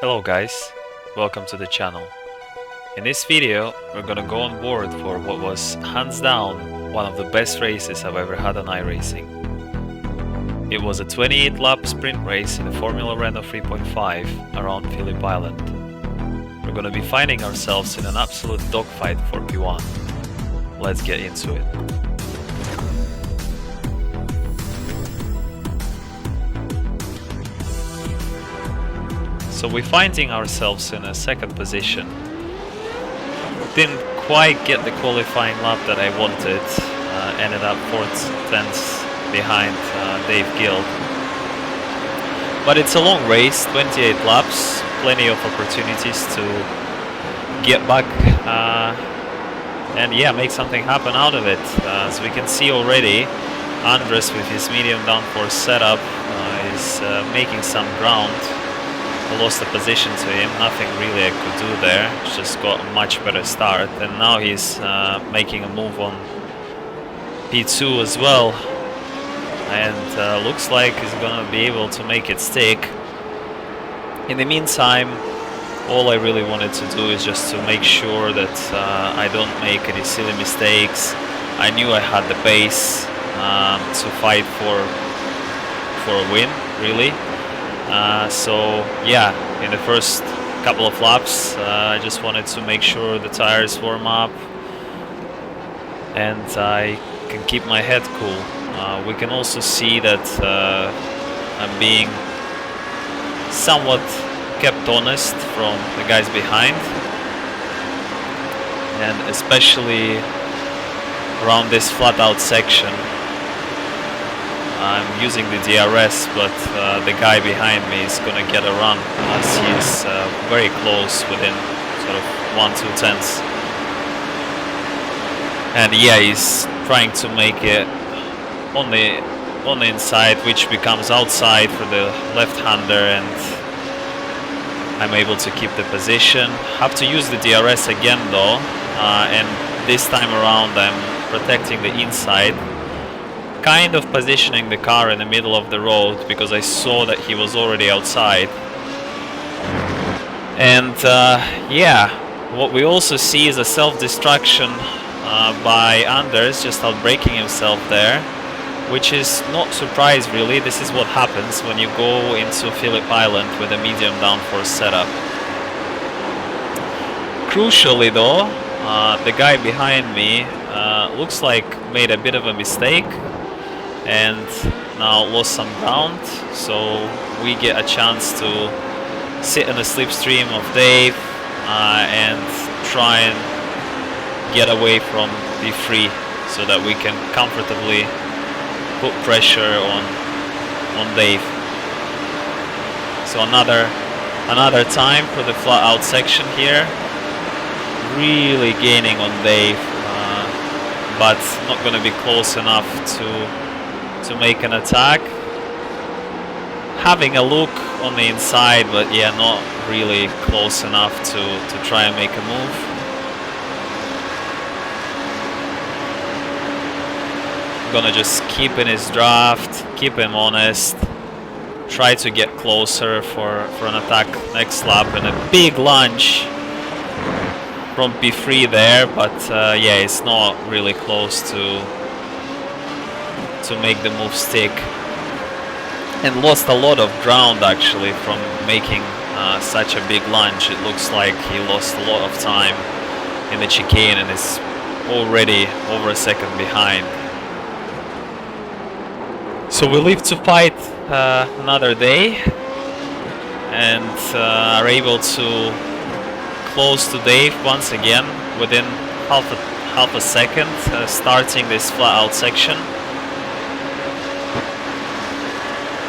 Hello guys, welcome to the channel. In this video we're gonna go on board for what was hands down one of the best races I've ever had on iRacing. It was a 28 lap sprint race in the Formula Renault 3.5 around Phillip Island. We're gonna be finding ourselves in an absolute dogfight for P1. Let's get into it. So we're finding ourselves in a second position. Didn't quite get the qualifying lap that I wanted. Ended up 4th, 10th behind Dave Gill. But it's a long race, 28 laps, plenty of opportunities to get back and yeah, make something happen out of it. As we can see already, Andres with his medium downforce setup is making some ground. I lost the position to him, nothing really I could do there, just got a much better start, and now he's making a move on P2 as well, and looks like he's gonna be able to make it stick. In the meantime, all I really wanted to do is just to make sure that I don't make any silly mistakes. I knew I had the pace to fight for a win, really. So yeah, in the first couple of laps I just wanted to make sure the tires warm up and I can keep my head cool. We can also see that I'm being somewhat kept honest from the guys behind, and especially around this flat out section. I'm using the DRS, but the guy behind me is gonna get a run as he's very close, within sort of 1-2 tenths. And yeah, he's trying to make it on the inside, which becomes outside for the left-hander, and I'm able to keep the position. Have to use the DRS again though, and this time around I'm protecting the inside. Kind of positioning the car in the middle of the road because I saw that he was already outside. And yeah, what we also see is a self-destruction by Anders, just outbraking himself there, which is not surprise really. This is what happens when you go into Phillip Island with a medium downforce setup. Crucially though, the guy behind me looks like made a bit of a mistake and now lost some ground, so we get a chance to sit in the slipstream of Dave and try and get away from P3 so that we can comfortably put pressure on Dave. So another time for the flat out section here, really gaining on Dave, but not going to be close enough to make an attack. Having a look on the inside, but yeah, not really close enough to try and make a move. Gonna just keep in his draft, keep him honest, try to get closer for an attack next lap, and a big lunge from P3 there, but yeah, it's not really close to make the move stick, and lost a lot of ground actually from making such a big lunge. It looks like he lost a lot of time in the chicane and is already over a second behind. So we live to fight another day, and are able to close to Dave once again within half a second, starting this flat out section.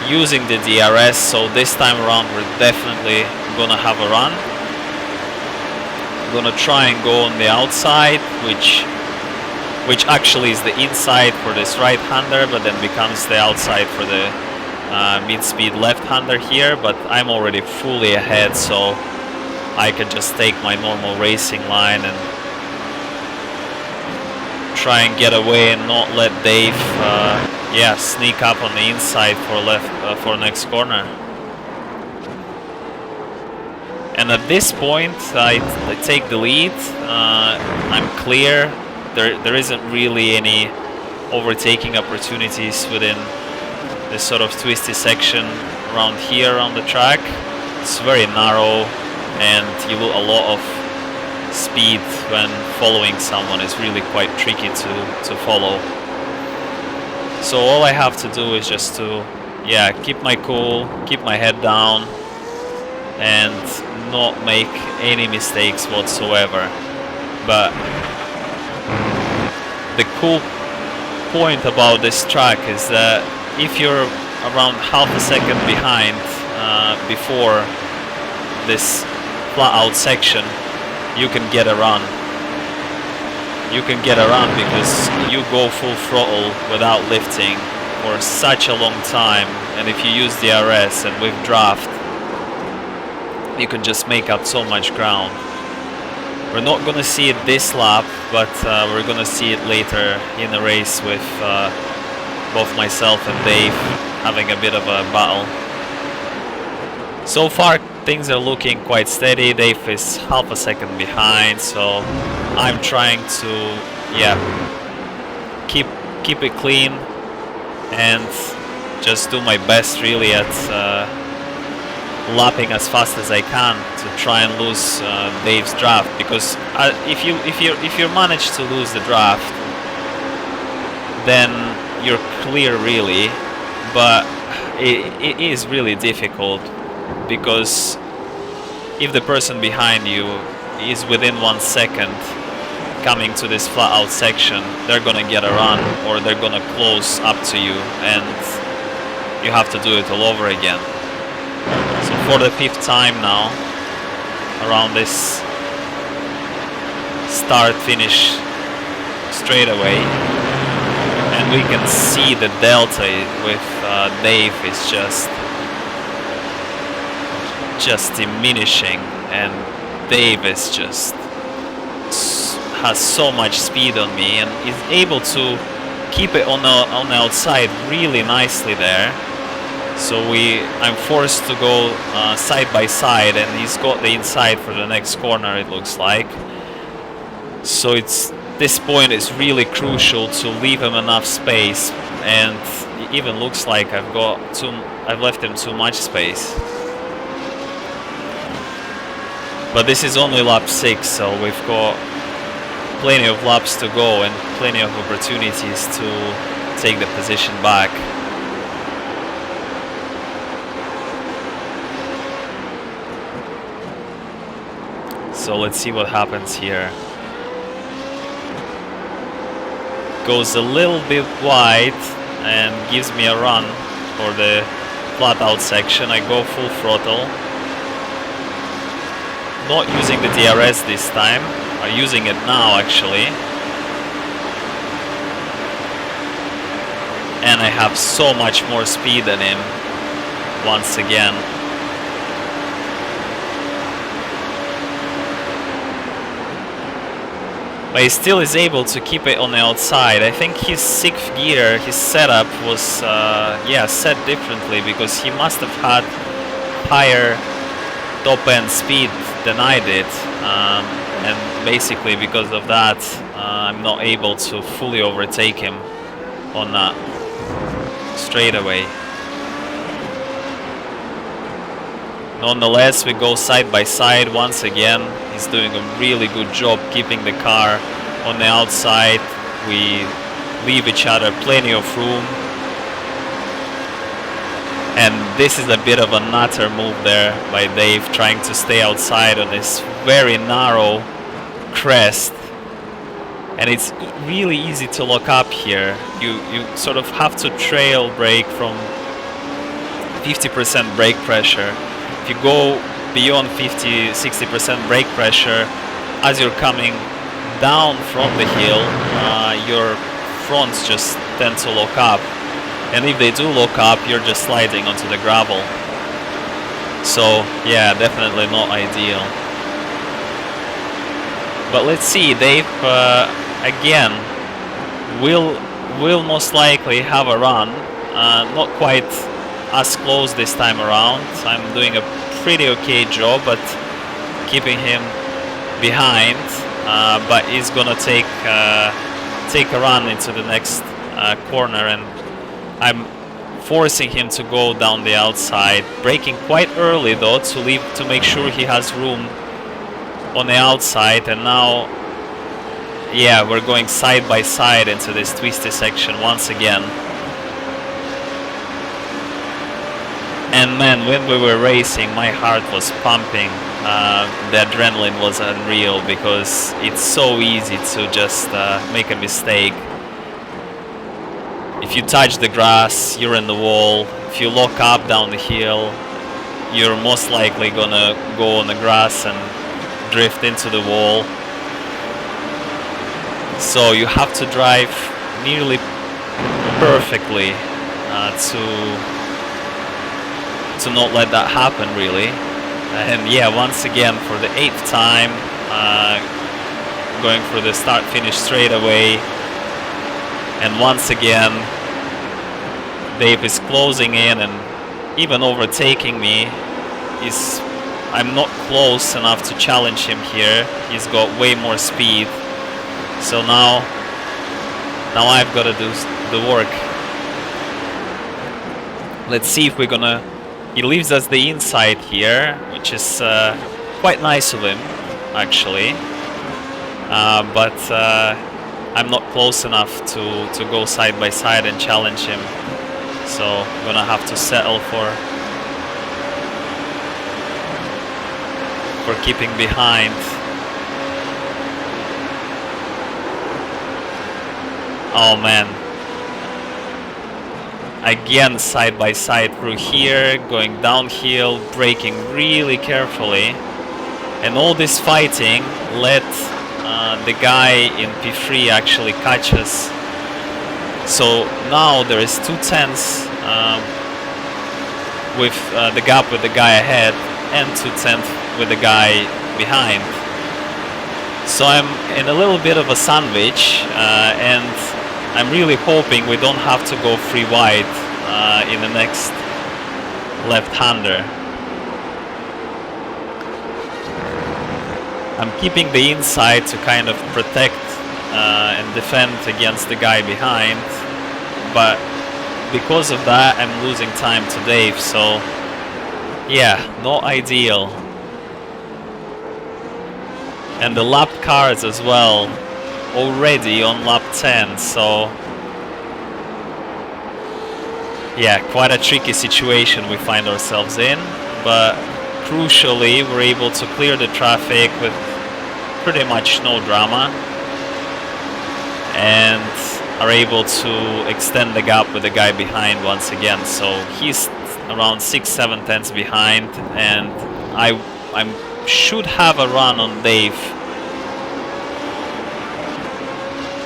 Using the DRS, so this time around we're definitely gonna have a run. Gonna try and go on the outside, which actually is the inside for this right-hander, but then becomes the outside for the mid-speed left-hander here. But I'm already fully ahead, so I can just take my normal racing line and try and get away and not let Dave yeah, sneak up on the inside for next corner. And at this point, I take the lead. I'm clear. There isn't really any overtaking opportunities within this sort of twisty section around here on the track. It's very narrow, and you lose a lot of speed when following someone. It's really quite tricky to follow. So all I have to do is just to, yeah, keep my cool, keep my head down, and not make any mistakes whatsoever. But the cool point about this track is that if you're around half a second behind before this flat out section, you can get a run. You can get a run because you go full throttle without lifting for such a long time, and if you use the RS and with draft, you can just make up so much ground. We're not gonna see it this lap, but we're gonna see it later in the race with both myself and Dave having a bit of a battle. So far things are looking quite steady. Dave is half a second behind, so I'm trying to, yeah, keep it clean and just do my best really at lapping as fast as I can to try and lose Dave's draft, because if you manage to lose the draft, then you're clear really, but it is really difficult, because if the person behind you is within 1 second coming to this flat out section, they're gonna get a run or they're gonna close up to you, and you have to do it all over again. So for the 5th time now around this start finish straightaway, and we can see the delta with Dave is just diminishing, and Dave is just has so much speed on me and is able to keep it on the outside really nicely there. So I'm forced to go side by side, and he's got the inside for the next corner, it looks like. So this point is really crucial to leave him enough space, and it even looks like I've left him too much space. But this is only lap 6, so we've got plenty of laps to go and plenty of opportunities to take the position back. So let's see what happens here. Goes a little bit wide and gives me a run for the flat out section. I go full throttle. Not using the DRS this time. I'm using it now actually. And I have so much more speed than him once again. But he still is able to keep it on the outside. I think his 6th gear, his setup was set differently, because he must have had higher top end speed than I did, and basically because of that I'm not able to fully overtake him on that straightaway. Nonetheless, we go side by side once again. He's doing a really good job keeping the car on the outside. We leave each other plenty of room. And this is a bit of a nutter move there by Dave, trying to stay outside on this very narrow crest. And it's really easy to lock up here. You sort of have to trail brake from 50% brake pressure. If you go beyond 50-60% brake pressure, as you're coming down from the hill, your fronts just tend to lock up. And if they do lock up, you're just sliding onto the gravel. So yeah, definitely not ideal. But let's see, Dave again will most likely have a run. Not quite as close this time around. I'm doing a pretty okay job, but keeping him behind, but he's gonna take a run into the next corner, and I'm forcing him to go down the outside, braking quite early though to make sure he has room on the outside. And now, yeah, we're going side by side into this twisty section once again. And man, when we were racing, my heart was pumping. The adrenaline was unreal, because it's so easy to just make a mistake. If you touch the grass, you're in the wall. If you lock up down the hill, you're most likely gonna go on the grass and drift into the wall. So you have to drive nearly perfectly to not let that happen, really. And yeah, once again, for the 8th time, going for the start-finish straight away. And once again, Dave is closing in and even overtaking me. I'm not close enough to challenge him here. He's got way more speed. So now I've got to do the work. Let's see if we're gonna... He leaves us the inside here, which is quite nice of him, actually. But I'm not close enough to go side by side and challenge him. So I'm gonna have to settle for keeping behind. Oh man. Again, side by side through here, going downhill, braking really carefully. And all this fighting let the guy in P3 actually catch us. So now there is 2/10 with the gap with the guy ahead, and 2/10 with the guy behind. So I'm in a little bit of a sandwich, and I'm really hoping we don't have to go free wide in the next left-hander. I'm keeping the inside to kind of protect and defend against the guy behind, but because of that I'm losing time to Dave, so yeah, not ideal. And the lap cars as well, already on lap 10, so yeah, quite a tricky situation we find ourselves in, but crucially we're able to clear the traffic with pretty much no drama, and are able to extend the gap with the guy behind once again. So he's around 6-7 tenths behind, and I should have a run on Dave,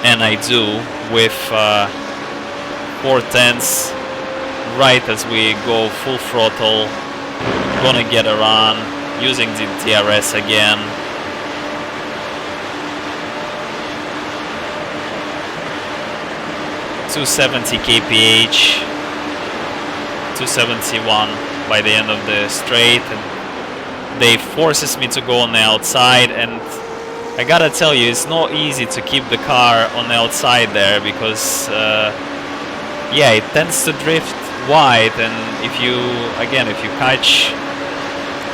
and I do, with 4 tenths right as we go full throttle. Gonna get a run using the DRS again. .270 kph, 271 by the end of the straight, and Dave forces me to go on the outside, and I gotta tell you, it's not easy to keep the car on the outside there, because yeah, it tends to drift wide, and if you catch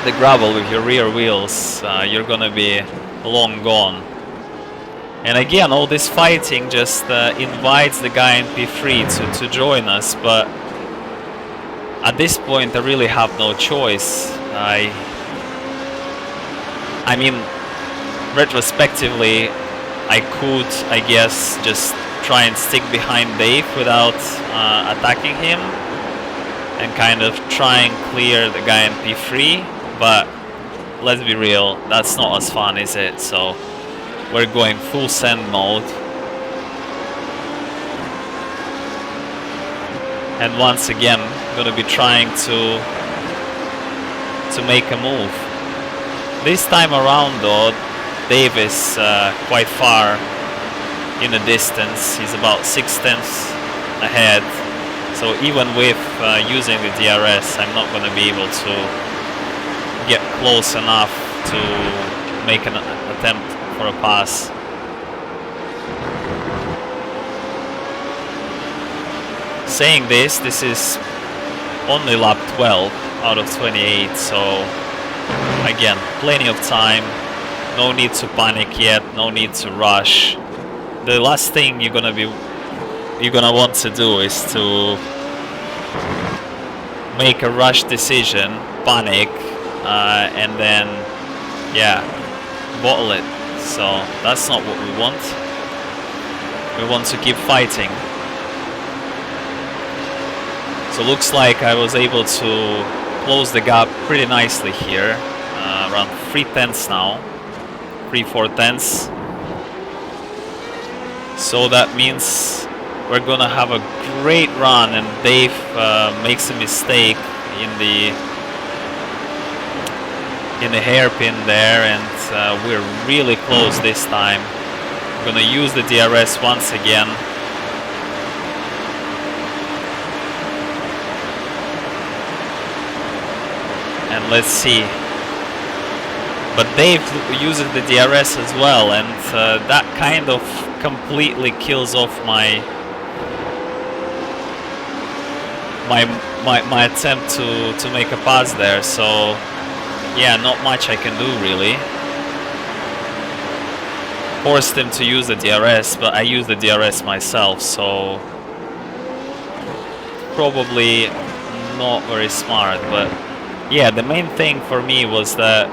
the gravel with your rear wheels, you're gonna be long gone. And again, all this fighting just invites the guy in P3 to join us, but at this point I really have no choice. I mean, retrospectively, I could, I guess, just try and stick behind Dave without attacking him, and kind of try and clear the guy in P3, but let's be real, that's not as fun, is it? So we're going full send mode, and once again gonna be trying to make a move. This time around though, Dave is quite far in the distance. He's about 6 tenths ahead, so even with using the DRS, I'm not going to be able to get close enough to make an attempt for a pass. Saying this is only lap 12 out of 28, so again, plenty of time, no need to panic yet, no need to rush. The last thing you're gonna want to do is to make a rush decision, panic, and then bottle it. So that's not what we want. We want to keep fighting. So looks like I was able to close the gap pretty nicely here, around 3/10 now, 3/4 tenths. So that means we're gonna have a great run, and Dave makes a mistake in the hairpin there, and we're really close this time. I'm gonna use the DRS once again. And let's see. But Dave uses the DRS as well, and that kind of completely kills off my attempt to make a pass there. So yeah, not much I can do really. Forced him to use the DRS, but I use the DRS myself, so probably not very smart. But yeah, the main thing for me was that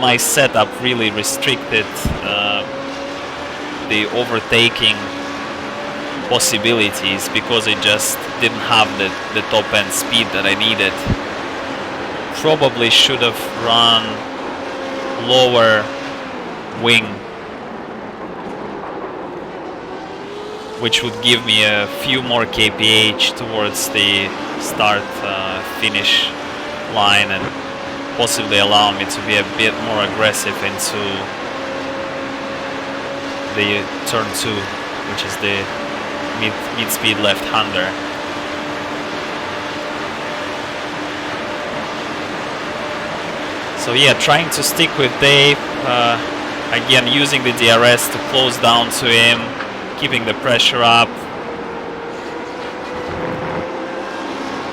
my setup really restricted the overtaking possibilities, because it just didn't have the top end speed that I needed. Probably should have run lower wing, which would give me a few more kph towards the start finish line, and possibly allow me to be a bit more aggressive into the turn 2, which is the mid-speed left-hander. So yeah, trying to stick with Dave, again using the DRS to close down to him, keeping the pressure up.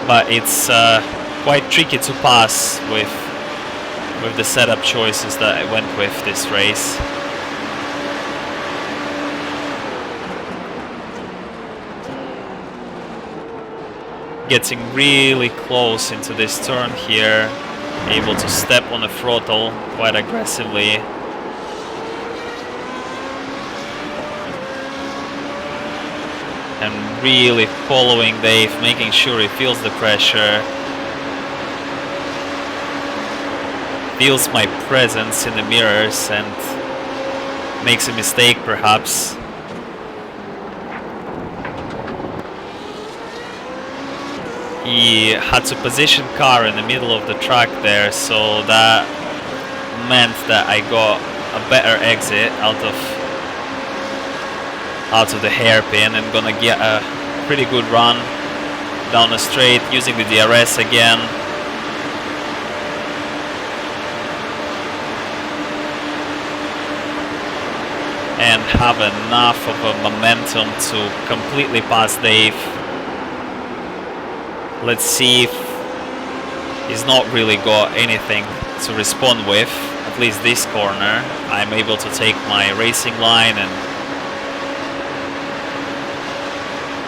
But it's quite tricky to pass with the setup choices that I went with this race. Getting really close into this turn here, able to step on the throttle quite aggressively. And really following Dave, making sure he feels the pressure, feels my presence in the mirrors, and makes a mistake perhaps. He had to position car in the middle of the track there, so that meant that I got a better exit out of the hairpin, and gonna get a pretty good run down the straight using the DRS again. And have enough of a momentum to completely pass Dave. Let's see if he's not really got anything to respond with, at least this corner. I'm able to take my racing line, and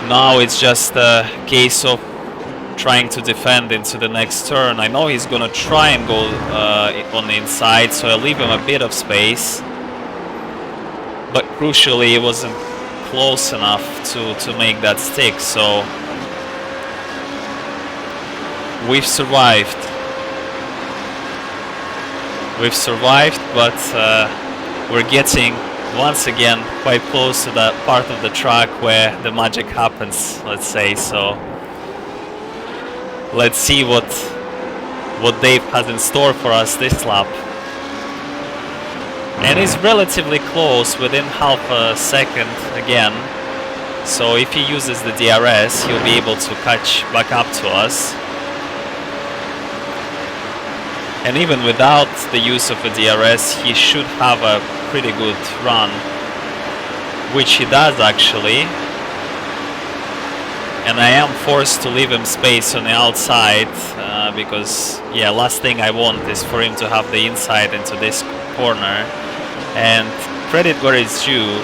now it's just a case of trying to defend into the next turn. I know he's gonna try and go on the inside, so I'll leave him a bit of space. But crucially, it wasn't close enough to make that stick, so we've survived. We've survived, but we're getting once again quite close to that part of the track where the magic happens, let's say. So let's see what Dave has in store for us this lap. And it's relatively close, within half a second again. So if he uses the DRS, he'll be able to catch back up to us. And even without the use of a DRS, he should have a pretty good run, which he does actually. And I am forced to leave him space on the outside because, yeah, last thing I want is for him to have the inside into this corner. And credit where it's due,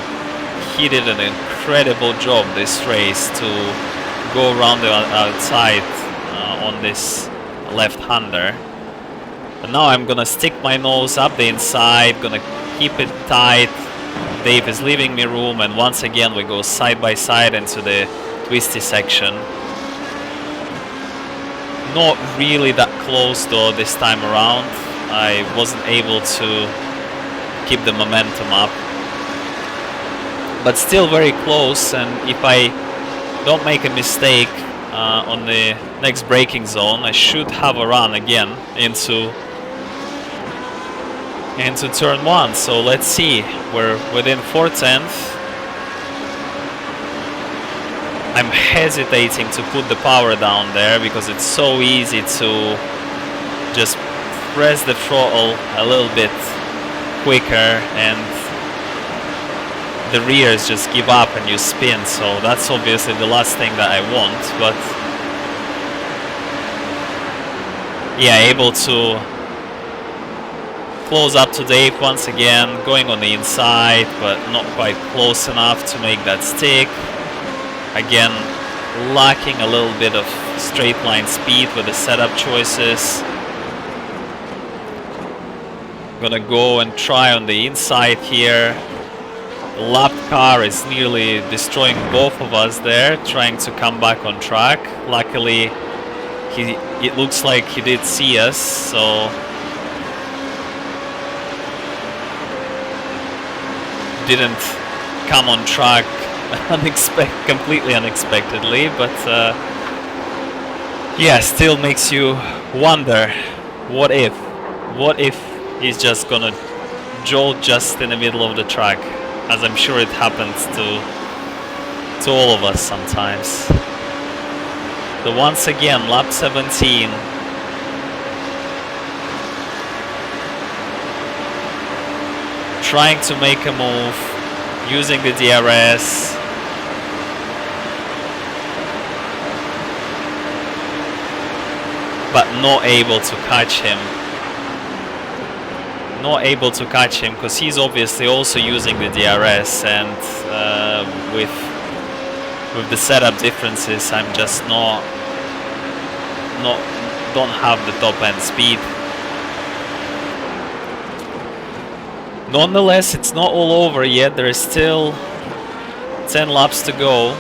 he did an incredible job this race to go around the outside on this left-hander. And now I'm gonna stick my nose up the inside, gonna keep it tight. Dave is leaving me room, and once again we go side by side into the twisty section. Not really that close though this time around. I wasn't able to keep the momentum up, but still very close. And if I don't make a mistake on the next braking zone, I should have a run again into turn 1. So let's see, we're within 4/10. I'm hesitating to put the power down there because it's so easy to just press the throttle a little bit quicker and the rears just give up and you spin. So that's obviously the last thing that I want, but yeah, able to close up to Dave once again, going on the inside but not quite close enough to make that stick. Again, lacking a little bit of straight line speed with the setup choices. Gonna go and try on the inside here. The lapped car is nearly destroying both of us there, trying to come back on track. Luckily, it looks like he did see us, so didn't come on track completely unexpectedly, but yeah, still makes you wonder, what if he's just gonna jolt just in the middle of the track, as I'm sure it happens to all of us sometimes. So once again, lap 17. Trying to make a move, using the DRS. But not able to catch him. Not able to catch him because he's obviously also using the DRS, and with the setup differences, I'm just don't have the top end speed. Nonetheless, it's not all over yet. There is still 10 laps to go.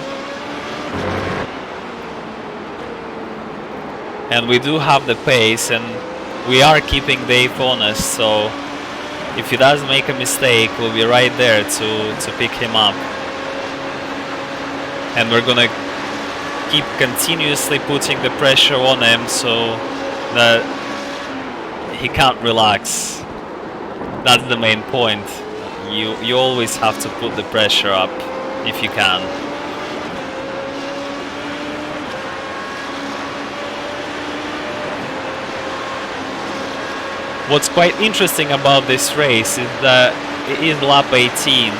And we do have the pace, and we are keeping Dave honest, so if he does make a mistake, we'll be right there to pick him up. And we're gonna keep continuously putting the pressure on him so that he can't relax. That's the main point. You always have to put the pressure up if you can. What's quite interesting about this race is that it is lap 18,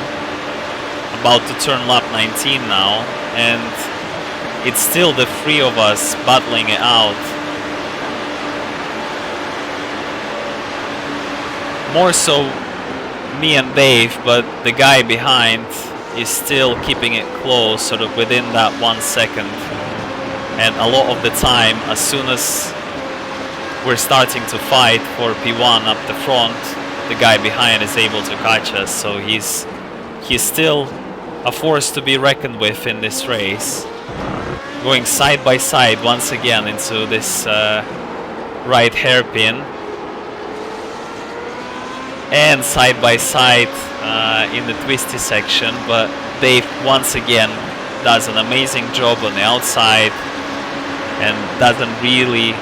about to turn lap 19 now, and it's still the three of us battling it out. More so me and Dave, but the guy behind is still keeping it close, sort of within that 1 second. And a lot of the time, as soon as we're starting to fight for P1 up the front, the guy behind is able to catch us, so he's still a force to be reckoned with in this race. Going side by side once again into this right hairpin, and side by side in the twisty section, but Dave once again does an amazing job on the outside and doesn't really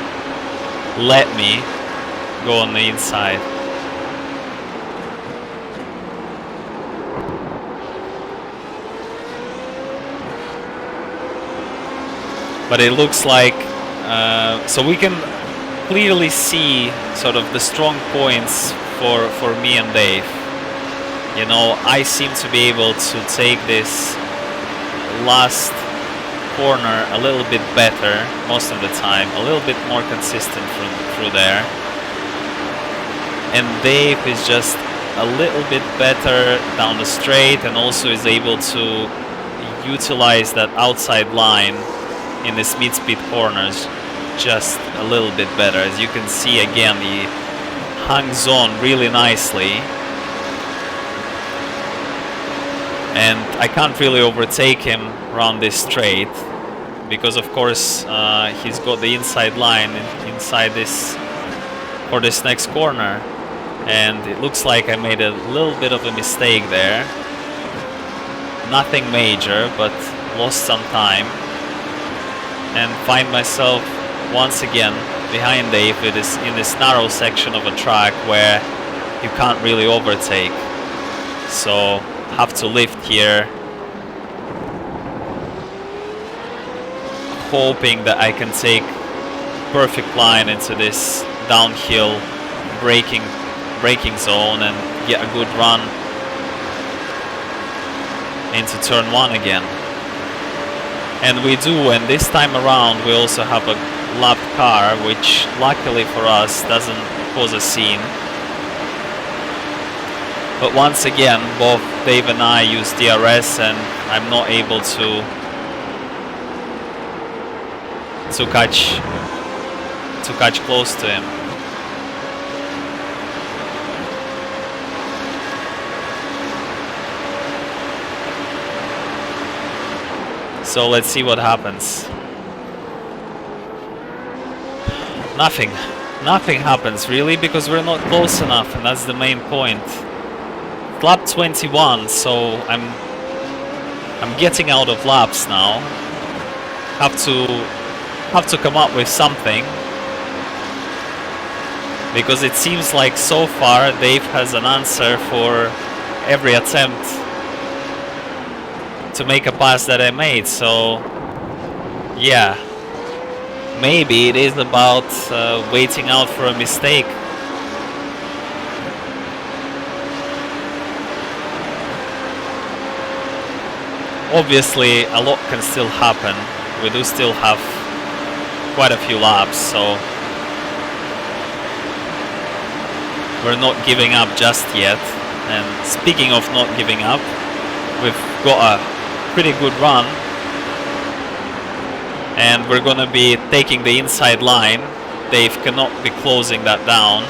let me go on the inside. But it looks like so we can clearly see sort of the strong points for me and Dave. You know, I seem to be able to take this last corner a little bit better most of the time, a little bit more consistent through there. And Dave is just a little bit better down the straight, and also is able to utilize that outside line in the mid-speed corners just a little bit better. As you can see, again, he hangs on really nicely, and I can't really overtake him around this straight because of course he's got the inside line inside this for this next corner, and it looks like I made a little bit of a mistake there. Nothing major, but lost some time and find myself once again behind Dave in this narrow section of a track where you can't really overtake. So have to lift here, hoping that I can take perfect line into this downhill braking zone and get a good run into turn 1 again. And we do, and this time around we also have a lapped car, which luckily for us doesn't cause a scene. But once again, both Dave and I use DRS, and I'm not able to catch close to him. So let's see what happens. Nothing happens really, because we're not close enough, and that's the main point. Lap 21, so I'm getting out of laps now. Have to come up with something, because it seems like so far Dave has an answer for every attempt to make a pass that I made. So yeah, maybe it is about waiting out for a mistake. Obviously a lot can still happen. We do still have quite a few laps, so we're not giving up just yet. And speaking of not giving up, we've got a pretty good run, and we're gonna be taking the inside line. Dave cannot be closing that down,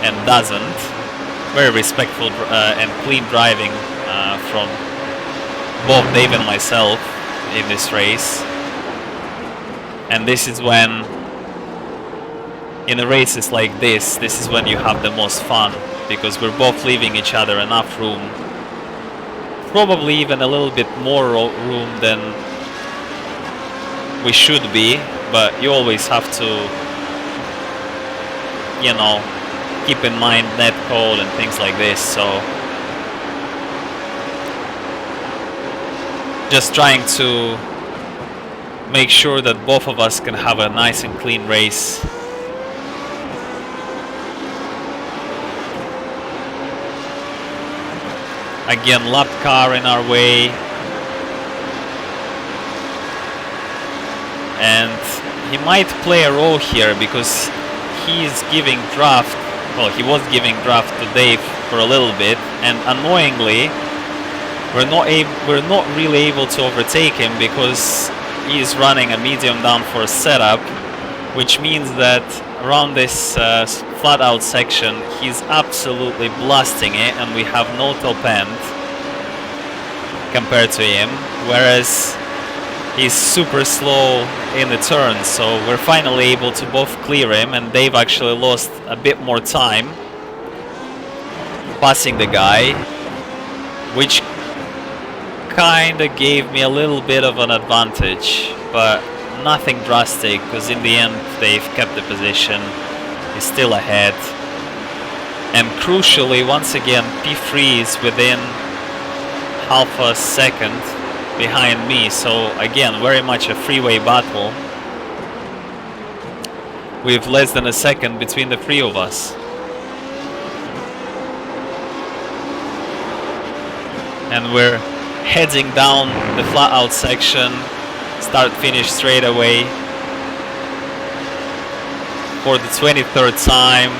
and doesn't. Very respectful and clean driving from both Dave and myself in this race. And this is when, in a races like this is when you have the most fun, because we're both leaving each other enough room, probably even a little bit more room than we should be, but you always have to, you know, keep in mind net code and things like this. So just trying to make sure that both of us can have a nice and clean race. Again, lap car in our way, and he might play a role here because he is giving draft. Well, he was giving draft to Dave for a little bit, and annoyingly, we're not really able to overtake him because he is running a medium downforce setup, which means that around this flat out section he's absolutely blasting it, and we have no top end compared to him, whereas he's super slow in the turns. So we're finally able to both clear him, and Dave actually lost a bit more time passing the guy, which kinda gave me a little bit of an advantage, but nothing drastic, because in the end Dave kept the position. He's still ahead, and crucially, once again, P3 is within half a second behind me, so again, very much a freeway battle. with less than a second between the three of us. And we're heading down the flat out section, start finish straight away for the 23rd time.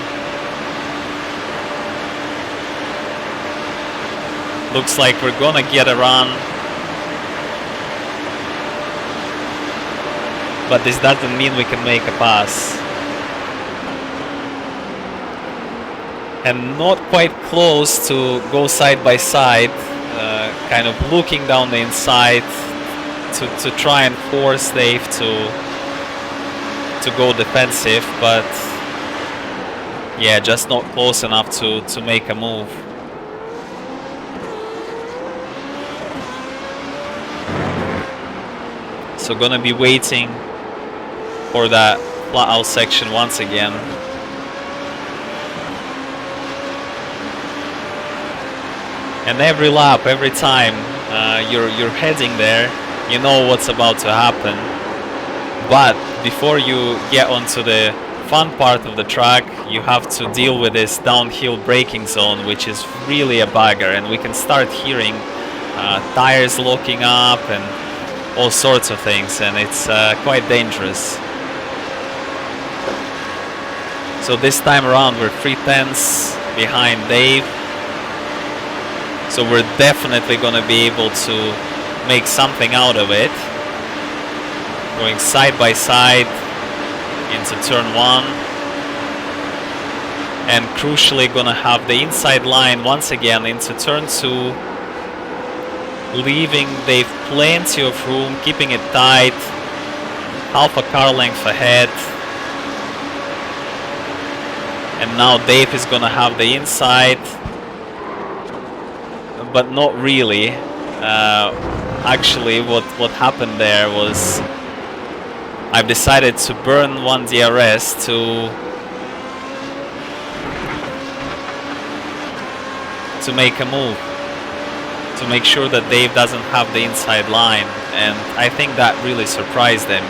Looks like we're gonna get a run, but this doesn't mean we can make a pass. And not quite close to go side by side, kind of looking down the inside to try and force Dave to go defensive, but yeah, just not close enough to make a move. So gonna be waiting for that flat out section once again. And every lap, every time you're heading there, you know what's about to happen. But before you get onto the fun part of the track, you have to deal with this downhill braking zone, which is really a bugger, and we can start hearing tires locking up and all sorts of things, and it's quite dangerous. So this time around we're 3/10 behind Dave, so we're definitely gonna be able to make something out of it. Going side by side into turn 1, and crucially gonna have the inside line once again into turn 2, leaving Dave plenty of room, keeping it tight, half a car length ahead. And now Dave is gonna have the inside, but not really. Actually, what happened there was I've decided to burn one DRS to make a move, to make sure that Dave doesn't have the inside line, and I think that really surprised him.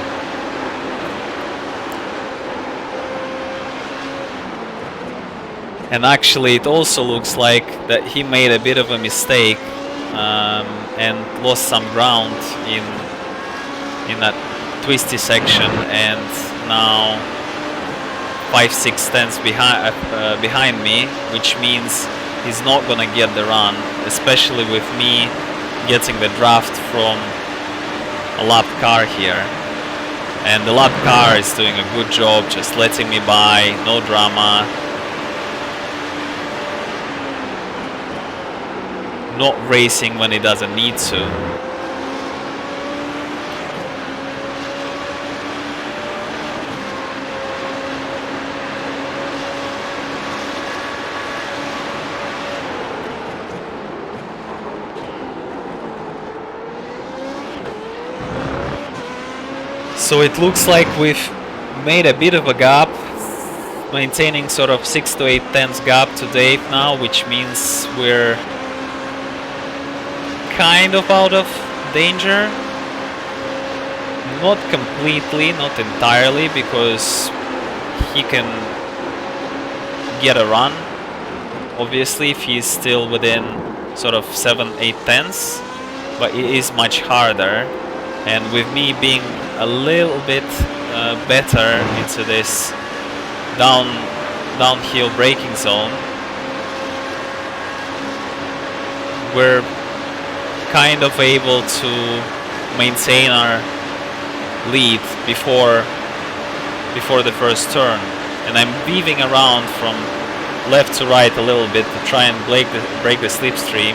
And actually it also looks like that he made a bit of a mistake and lost some ground in that twisty section, and now 5-6 tenths behind me, which means he's not gonna get the run, especially with me getting the draft from a lap car here. And the lap car is doing a good job, just letting me by, no drama. Not racing when it doesn't need to. So it looks like we've made a bit of a gap, maintaining sort of 6 to 8 tenths gap to Dave now, which means we're kind of out of danger. Not completely, not entirely, because he can get a run, obviously, if he's still within sort of 7-8 tenths, but it is much harder. And with me being a little bit better into this downhill braking zone, we're kind of able to maintain our lead before the first turn. And I'm weaving around from left to right a little bit to try and break the slipstream.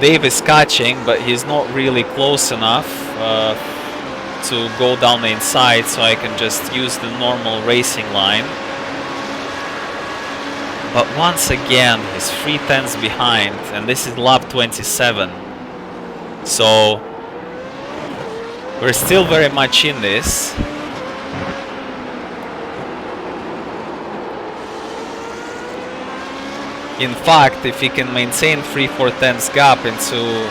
Dave is catching, but he's not really close enough to go down the inside, so I can just use the normal racing line. But once again, he's 3 tenths behind, and this is lap 27. So we're still very much in this. In fact, if he can maintain 3-4 tenths gap into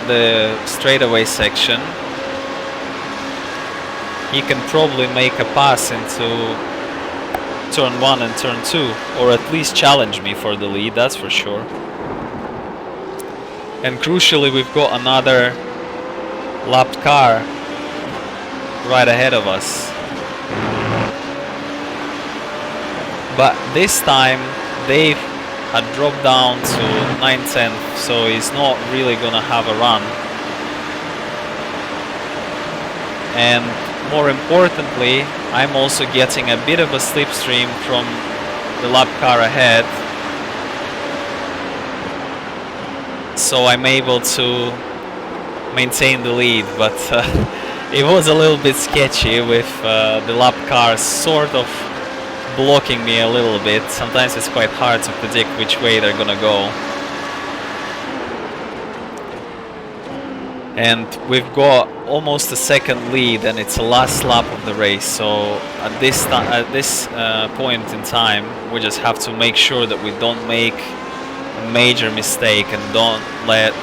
the straightaway section, he can probably make a pass into turn 1 and turn 2, or at least challenge me for the lead, that's for sure. And crucially, we've got another lapped car right ahead of us. But this time Dave had dropped down to 9/10, so he's not really gonna have a run. And more importantly, I'm also getting a bit of a slipstream from the lap car ahead, so I'm able to maintain the lead, but it was a little bit sketchy with the lap cars sort of blocking me a little bit. Sometimes it's quite hard to predict which way they're gonna go. And we've got almost a second lead, and it's the last lap of the race, so at this point in time we just have to make sure that we don't make a major mistake and don't let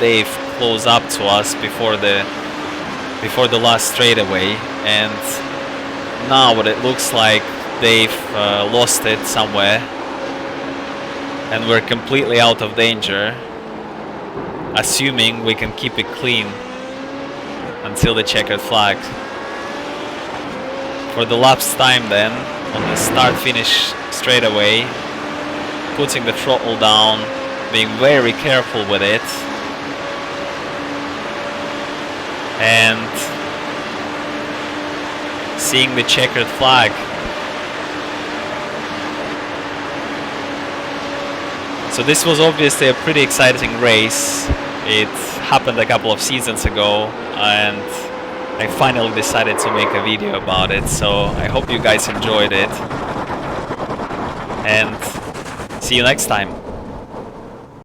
Dave close up to us before the last straightaway. And now what it looks like, Dave lost it somewhere and we're completely out of danger, assuming we can keep it clean until the checkered flag. For the lap's time then, on the start-finish straightaway, putting the throttle down, being very careful with it, and seeing the checkered flag. So this was obviously a pretty exciting race. It happened a couple of seasons ago, and I finally decided to make a video about it, so I hope you guys enjoyed it, and see you next time.